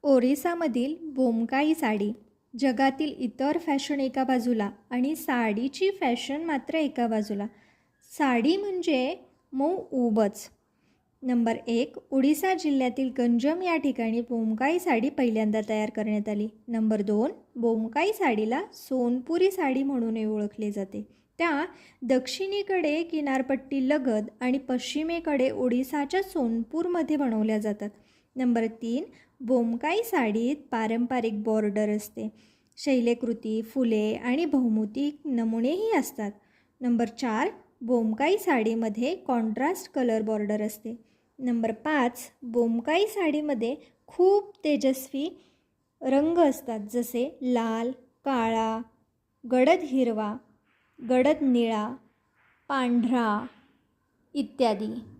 ओरिसामधील बोमकाई साडी. जगातील इतर फॅशन एका बाजूला आणि साडीची फॅशन मात्र एका बाजूला. साडी म्हणजे मऊ ऊबच. नंबर 1, ओडिसा जिल्ह्यातील गंजम या ठिकाणी बोमकाई साडी पहिल्यांदा तयार करण्यात आली. नंबर 2, बोमकाई साडीला सोनपुरी साडी म्हणूनही ओळखले जाते. त्या दक्षिणेकडे किनारपट्टी लगत आणि पश्चिमेकडे ओडिसाच्या सोनपूरमध्ये बनवल्या जातात. नंबर 3, बोमकाई साडीत पारंपरिक बॉर्डर असते. शैलकृती, फुले आणि भौमितिक नमुनेही असतात. नंबर 4, बोमकाई साडीमध्ये कॉन्ट्रास्ट कलर बॉर्डर असते. नंबर 5, बोमकाई साडीमध्ये खूप तेजस्वी रंग असतात, जसे लाल, काळा, गडद हिरवा, गडद निळा, पांढरा इत्यादी.